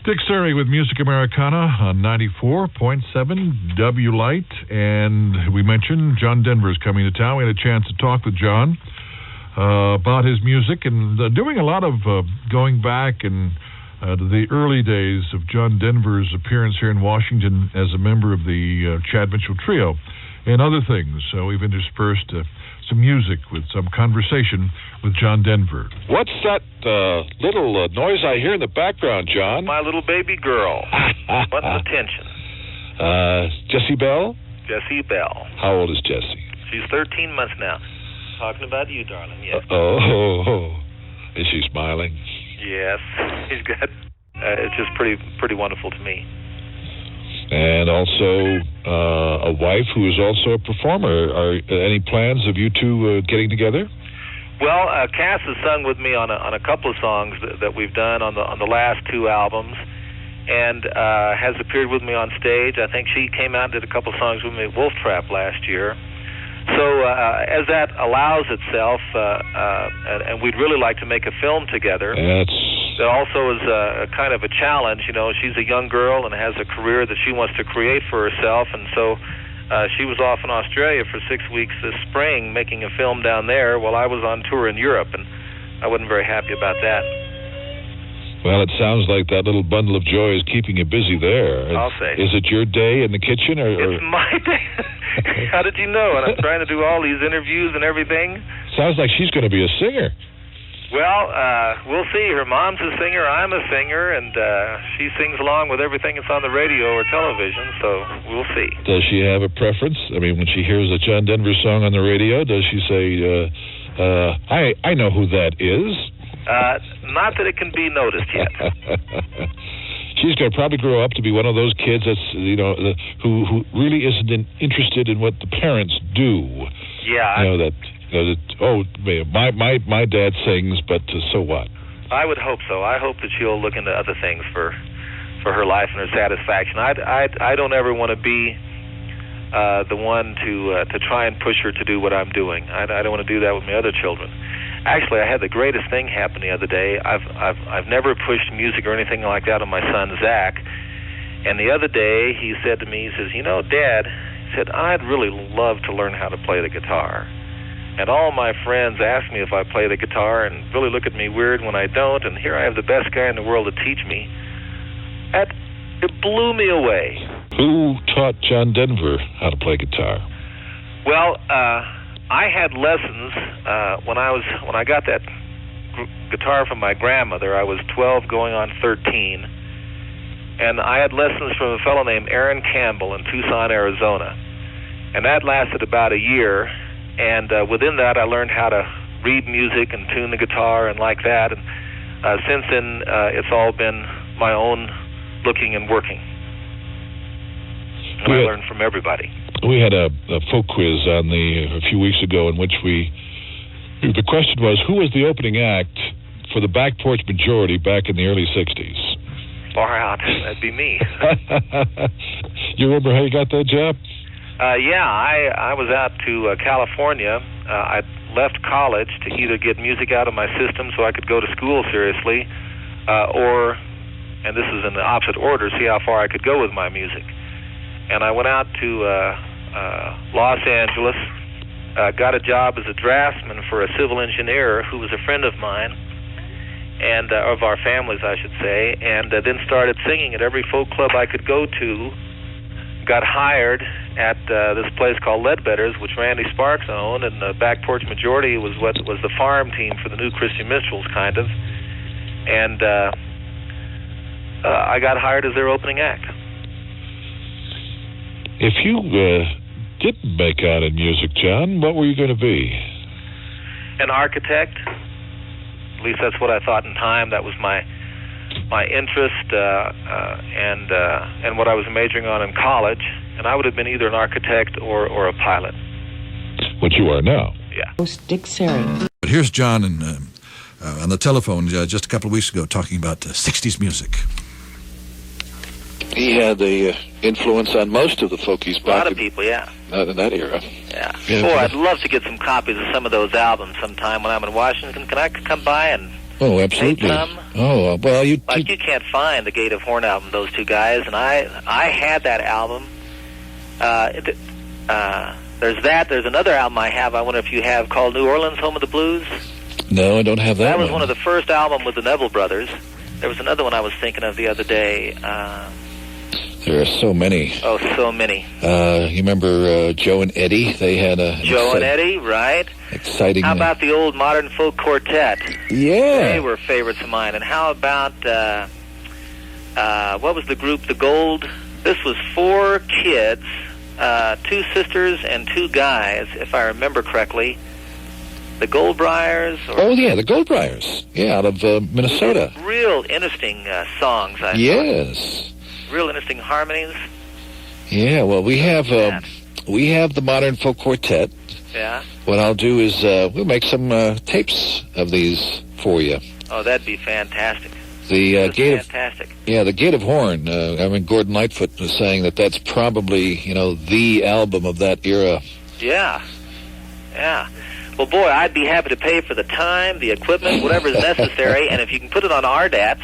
Dick Cerri with Music Americana on 94.7 W Light. And we mentioned John Denver's coming to town. We had a chance to talk with John about his music and doing a lot of going back and to the early days of John Denver's appearance here in Washington as a member of the Chad Mitchell Trio and other things. So we've interspersed some music with some conversation with John Denver. What's that little noise I hear in the background, John? My little baby girl. What's the tension? Jessie Bell? Jessie Bell. How old is Jessie? She's 13 months now. Talking about you, darling, yes. Is she smiling? Yes. She's got, it's just pretty wonderful to me. And also a wife who is also a performer. Are any plans of you two getting together? Well, Cass has sung with me on a couple of songs that we've done on the last two albums, and has appeared with me on stage. I think she came out and did a couple of songs with me at Wolf Trap last year. So as that allows itself, and we'd really like to make a film together. That also is a kind of a challenge. You know, she's a young girl and has a career that she wants to create for herself, and so she was off in Australia for 6 weeks this spring making a film down there while I was on tour in Europe, and I wasn't very happy about that. Well, it sounds like that little bundle of joy is keeping you busy there. I'll say. Is it your day in the kitchen? It's my day. How did you know? And I'm trying to do all these interviews and everything. Sounds like she's going to be a singer. Well, we'll see. Her mom's a singer, I'm a singer, and she sings along with everything that's on the radio or television, so we'll see. Does she have a preference? I mean, when she hears a John Denver song on the radio, does she say, I know who that is? Not that it can be noticed yet. She's going to probably grow up to be one of those kids that's, who really isn't interested in what the parents do. Yeah. My dad sings, but so what? I would hope so. I hope that she'll look into other things for her life and her satisfaction. I don't ever want to be the one to try and push her to do what I'm doing. I don't want to do that with my other children. Actually, I had the greatest thing happen the other day. I've never pushed music or anything like that on my son Zack. And the other day he said to me, he says, "You know, Dad," he said, "I'd really love to learn how to play the guitar. And all my friends ask me if I play the guitar and really look at me weird when I don't, and here I have the best guy in the world to teach me." It blew me away. Who taught John Denver how to play guitar? Well, I had lessons when I got that guitar from my grandmother. I was 12 going on 13, and I had lessons from a fellow named Aaron Campbell in Tucson, Arizona, and that lasted about a year. And within that, I learned how to read music and tune the guitar and like that. And since then, it's all been my own looking and working. And I learned from everybody. We had a folk quiz on a few weeks ago in which the question was, who was the opening act for the Back Porch Majority back in the early 60s? Far out. That'd be me. You remember how you got that job? Yeah, I was out to California. I left college to either get music out of my system so I could go to school seriously, or, and this is in the opposite order, see how far I could go with my music. And I went out to Los Angeles, got a job as a draftsman for a civil engineer who was a friend of mine, and of our families, I should say, and then started singing at every folk club I could go to. Got hired at this place called Ledbetter's, which Randy Sparks owned, and the Back Porch Majority was what was the farm team for the new Christian Minstrels, kind of. And I got hired as their opening act. If you didn't make out in music, John, what were you going to be? An architect. At least that's what I thought in time. That was my interest and what I was majoring on in college. And I would have been either an architect or a pilot. What you are now. Yeah. Host Dick Cerri. But here's John on the telephone just a couple of weeks ago talking about 60s music. He had the influence on most of the folkies back a lot of people, yeah. In that era. Yeah. Boy, I'd love to get some copies of some of those albums sometime when I'm in Washington. Can I come by and Oh, absolutely. Some, well, you can't find the Gate of Horn album, those two guys, and I had that album. There's that. There's another album I have, I wonder if you have, called New Orleans, Home of the Blues. No, I don't have that. That was one of the first albums with the Neville Brothers. There was another one I was thinking of the other day. There are so many. Oh, so many. You remember Joe and Eddie? They had Joe and Eddie, right? Exciting. How about the old Modern Folk Quartet? Yeah. They were favorites of mine. And how about, what was the group, The Gold? This was 4 kids, 2 sisters and 2 guys, if I remember correctly. The Goldbriars? Oh, yeah, the Goldbriars. Yeah, out of Minnesota. Real interesting songs, I Yes. thought. Real interesting harmonies. Yeah, well, we have the Modern Folk Quartet. Yeah. What I'll do is we'll make some tapes of these for you. Oh, that'd be fantastic. The fantastic. The Gate of Horn. Gordon Lightfoot was saying that's probably the album of that era. Yeah. Well, boy, I'd be happy to pay for the time, the equipment, whatever is necessary, and if you can put it on RDATs,